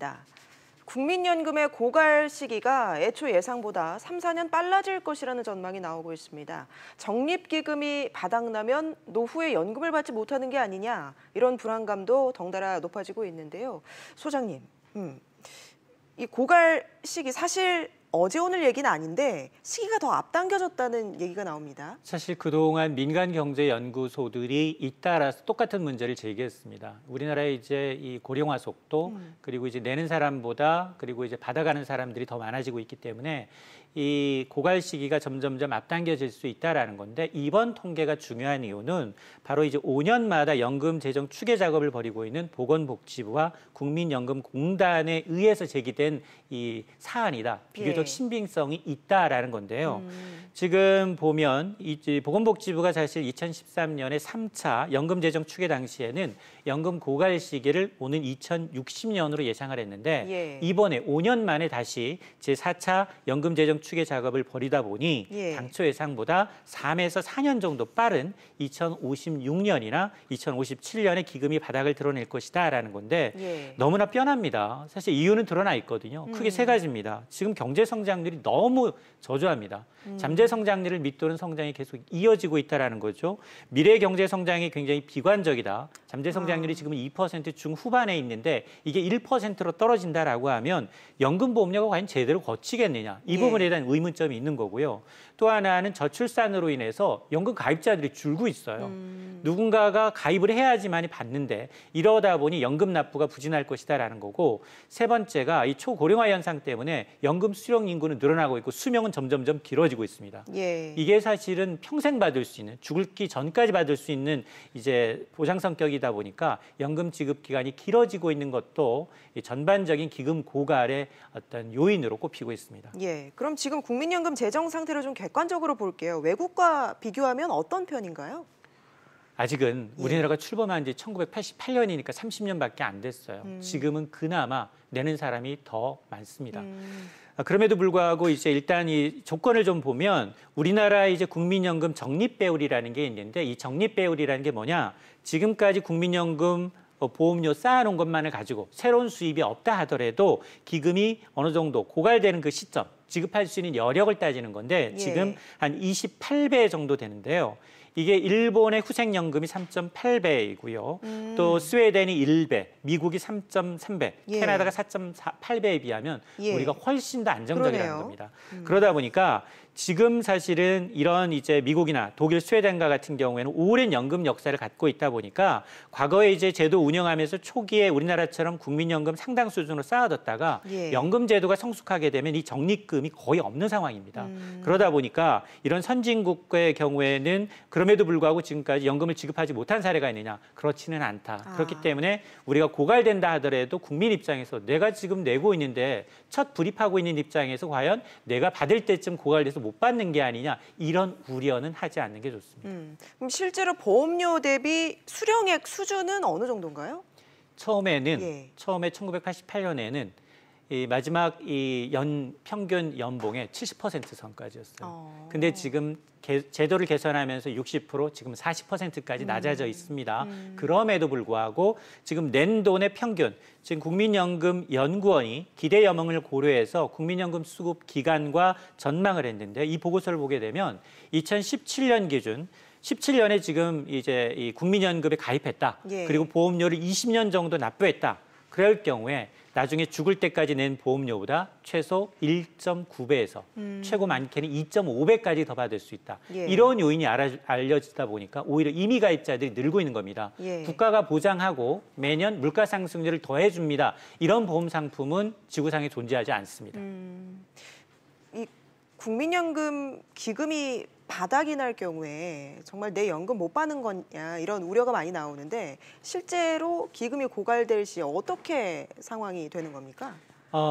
있습니다. 국민연금의 고갈 시기가 애초 예상보다 3, 4년 빨라질 것이라는 전망이 나오고 있습니다. 적립기금이 바닥나면 노후에 연금을 받지 못하는 게 아니냐, 이런 불안감도 덩달아 높아지고 있는데요. 소장님, 이 고갈 시기 사실 어제 오늘 얘기는 아닌데 시기가 더 앞당겨졌다는 얘기가 나옵니다. 사실 그동안 민간경제연구소들이 잇따라서 똑같은 문제를 제기했습니다. 우리나라의 이제 이 고령화 속도 그리고 이제 내는 사람보다 그리고 이제 받아가는 사람들이 더 많아지고 있기 때문에 이 고갈 시기가 점점점 앞당겨질 수 있다라는 건데, 이번 통계가 중요한 이유는 바로 이제 5년마다 연금 재정 추계 작업을 벌이고 있는 보건복지부와 국민연금공단에 의해서 제기된 이 사안이다. 비교적 신빙성이 있다라는 건데요. 지금 보면 이 보건복지부가 사실 2013년에 3차 연금 재정 추계 당시에는 연금 고갈 시기를 오는 2060년으로 예상을 했는데 이번에 5년 만에 다시 제4차 연금 재정 추계 작업을 벌이다 보니 당초 예상보다 3에서 4년 정도 빠른 2056년이나 2057년에 기금이 바닥을 드러낼 것이다라는 건데 너무나 뻔합니다. 사실 이유는 드러나 있거든요. 크게 세 가지입니다. 지금 경제 성장률이 너무 저조합니다. 잠재 성장률을 밑도는 성장이 계속 이어지고 있다라는 거죠. 미래 경제 성장이 굉장히 비관적이다. 잠재 성장률이 지금 2% 중후반에 있는데 이게 1%로 떨어진다라고 하면 연금보험료가 과연 제대로 거치겠느냐. 이 부분에 대한 의문점이 있는 거고요. 또 하나는 저출산으로 인해서 연금 가입자들이 줄고 있어요. 누군가가 가입을 해야지만이 받는데 이러다 보니 연금 납부가 부진할 것이다라는 거고, 세 번째가 이 초고령화 현상 때문에 연금 수령 인구는 늘어나고 있고 수명은 점점점 길어지고 있습니다. 이게 사실은 평생 받을 수 있는, 죽기 전까지 받을 수 있는 이제 보장 성격이다 보니까 연금 지급 기간이 길어지고 있는 것도 전반적인 기금 고갈의 어떤 요인으로 꼽히고 있습니다. 그럼 지금 국민연금 재정 상태를 좀 객관적으로 볼게요. 외국과 비교하면 어떤 편인가요? 아직은 우리나라가 출범한 지 1988년이니까 30년밖에 안 됐어요. 지금은 그나마 내는 사람이 더 많습니다. 그럼에도 불구하고 이제 일단 이 조건을 좀 보면 우리나라 이제 국민연금 적립배율이라는 게 있는데, 이 적립배율이라는 게 뭐냐? 지금까지 국민연금 보험료 쌓아놓은 것만을 가지고 새로운 수입이 없다 하더라도 기금이 어느 정도 고갈되는 그 시점, 지급할 수 있는 여력을 따지는 건데 지금 한 28배 정도 되는데요. 이게 일본의 후생연금이 3.8배이고요. 또 스웨덴이 1배, 미국이 3.3배, 캐나다가 4.8배에 비하면 우리가 훨씬 더 안정적이라는 겁니다. 그러다 보니까 지금 사실은 이런 이제 미국이나 독일, 스웨덴과 같은 경우에는 오랜 연금 역사를 갖고 있다 보니까 과거에 이제 제도 운영하면서 초기에 우리나라처럼 국민연금 상당 수준으로 쌓아뒀다가 연금 제도가 성숙하게 되면 이 적립금이 거의 없는 상황입니다. 그러다 보니까 이런 선진국의 경우에는 그럼에도 불구하고 지금까지 연금을 지급하지 못한 사례가 있느냐? 그렇지는 않다. 그렇기 때문에 우리가 고갈된다 하더라도 국민 입장에서 내가 지금 내고 있는데 첫 불입하고 있는 입장에서 과연 내가 받을 때쯤 고갈돼서 못 받는 게 아니냐, 이런 우려는 하지 않는 게 좋습니다. 그럼 실제로 보험료 대비 수령액 수준은 어느 정도인가요? 처음에 1988년에는 이 마지막 이 평균 연봉의 70% 선까지였어요. 근데 지금 제도를 개선하면서 60%, 지금 40%까지 낮아져 있습니다. 그럼에도 불구하고 지금 낸 돈의 평균, 지금 국민연금연구원이 기대 여명을 고려해서 국민연금 수급 기간과 전망을 했는데, 이 보고서를 보게 되면 2017년 기준 17년에 지금 이제 이 국민연금에 가입했다. 그리고 보험료를 20년 정도 납부했다. 그럴 경우에 나중에 죽을 때까지 낸 보험료보다 최소 1.9배에서 최고 많게는 2.5배까지 더 받을 수 있다. 이런 요인이 알려지다 보니까 오히려 임의 가입자들이 늘고 있는 겁니다. 국가가 보장하고 매년 물가 상승률을 더해줍니다. 이런 보험 상품은 지구상에 존재하지 않습니다. 이 국민연금 기금이 바닥이 날 경우에 정말 내 연금 못 받는 거냐, 이런 우려가 많이 나오는데 실제로 기금이 고갈될 시 어떻게 상황이 되는 겁니까?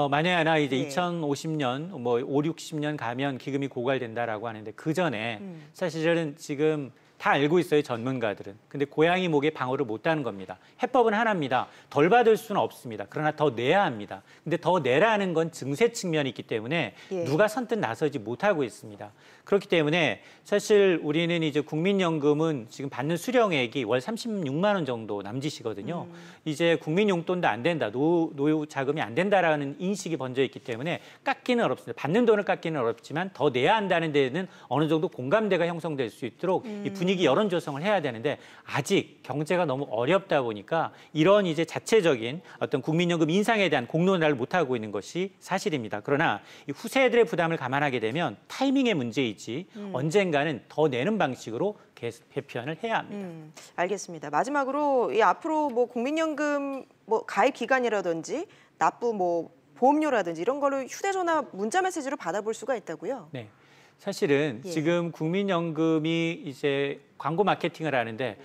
만에 하나 이제 2050년, 뭐 5, 60년 가면 기금이 고갈된다라고 하는데 그 전에 사실은 지금 다 알고 있어요, 전문가들은. 근데 고양이 목에 방어를 못하는 겁니다. 해법은 하나입니다. 덜 받을 수는 없습니다. 그러나 더 내야 합니다. 근데 더 내라는 건 증세 측면이 있기 때문에 예. 누가 선뜻 나서지 못하고 있습니다. 그렇기 때문에 사실 우리는 이제 국민연금은 지금 받는 수령액이 월 36만 원 정도 남짓이거든요. 이제 국민용돈도 안 된다, 노후 자금이 안 된다라는 인식이 번져 있기 때문에 깎기는 어렵습니다. 받는 돈을 깎기는 어렵지만 더 내야 한다는 데는 어느 정도 공감대가 형성될 수 있도록 이 분위기 여론 조성을 해야 되는데 아직 경제가 너무 어렵다 보니까 이런 이제 자체적인 어떤 국민연금 인상에 대한 공론화를 못 하고 있는 것이 사실입니다. 그러나 이 후세들의 부담을 감안하게 되면 타이밍의 문제이지 언젠가는 더 내는 방식으로 개편을 해야 합니다. 알겠습니다. 마지막으로 이 앞으로 뭐 국민연금 뭐 가입 기간이라든지 납부 뭐 보험료라든지 이런 거를 휴대전화 문자 메시지로 받아볼 수가 있다고요? 네. 사실은 예. 지금 국민연금이 이제 광고 마케팅을 하는데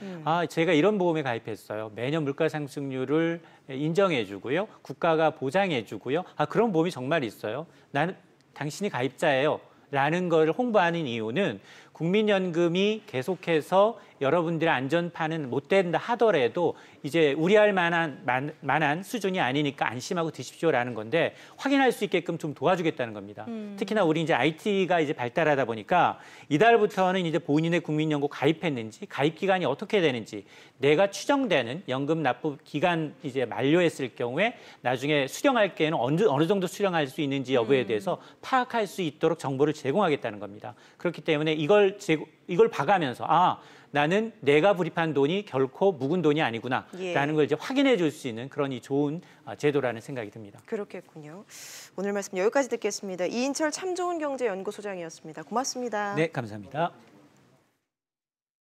제가 이런 보험에 가입했어요. 매년 물가 상승률을 인정해 주고요. 국가가 보장해 주고요. 그런 보험이 정말 있어요. 나는 당신이 가입자예요. 라는 걸 홍보하는 이유는 국민연금이 계속해서 여러분들의 안전판은 못 된다 하더라도 이제 우려할 만한 수준이 아니니까 안심하고 드십시오라는 건데 확인할 수 있게끔 좀 도와주겠다는 겁니다. 특히나 우리 이제 IT가 이제 발달하다 보니까 이달부터는 이제 본인의 국민연금 가입했는지 가입 기간이 어떻게 되는지 내가 추정되는 연금 납부 기간 이제 만료했을 경우에 나중에 수령할 때는 어느 정도 수령할 수 있는지 여부에 대해서 파악할 수 있도록 정보를 제공하겠다는 겁니다. 그렇기 때문에 이걸 봐가면서 나는 내가 불입한 돈이 결코 묵은 돈이 아니구나라는 걸 이제 확인해 줄 수 있는 그런 이 좋은 제도라는 생각이 듭니다. 그렇겠군요. 오늘 말씀 여기까지 듣겠습니다. 이인철 참 좋은 경제연구소장이었습니다. 고맙습니다. 네, 감사합니다.